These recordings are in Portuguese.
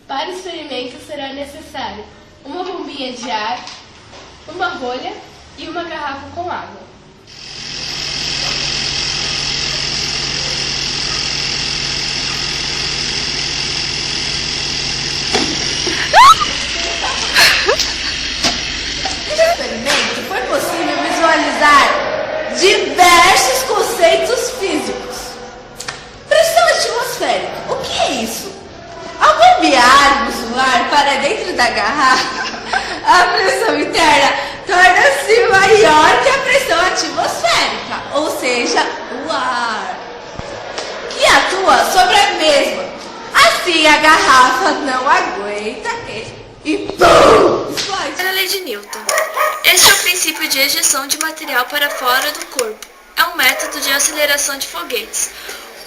Para o experimento será necessário uma bombinha de ar, uma rolha e uma garrafa com água. Neste experimento foi possível visualizar diversos conceitos físicos. Pressão atmosférica, o que é isso? Ao bombearmos o ar para dentro da garrafa, a pressão interna torna-se maior que a pressão atmosférica, ou seja, o ar, que atua sobre a mesma. Assim a garrafa não aguenta e pum! Explode. Era a lei de Newton. Este é o princípio de ejeção de material para fora do corpo. É um método de aceleração de foguetes.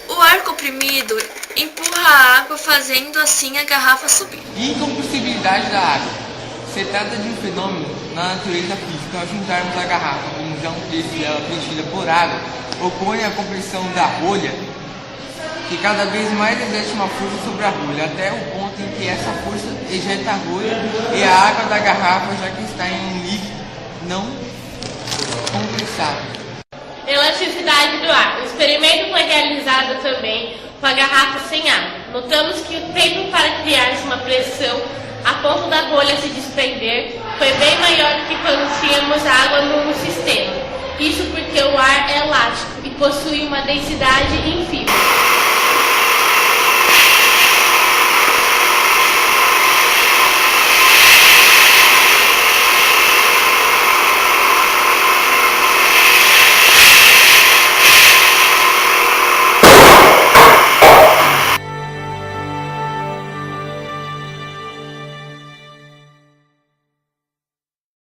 O ar comprimido empurra a água, fazendo assim a garrafa subir. Incompressibilidade da água. Se trata de um fenômeno na natureza física. Ao juntarmos a garrafa com já um terço dela preenchida por água, ocorre a compressão da rolha, que cada vez mais exerce uma força sobre a rolha, até o ponto em que essa força ejeta a rolha e a água da garrafa, já que está em um líquido não compressado. Elasticidade do ar. O experimento foi realizado também com a garrafa sem água. Notamos que o tempo para criar uma pressão a ponto da bolha se desprender foi bem maior do que quando tínhamos água no sistema. Isso porque o ar é elástico e possui uma densidade em fibras.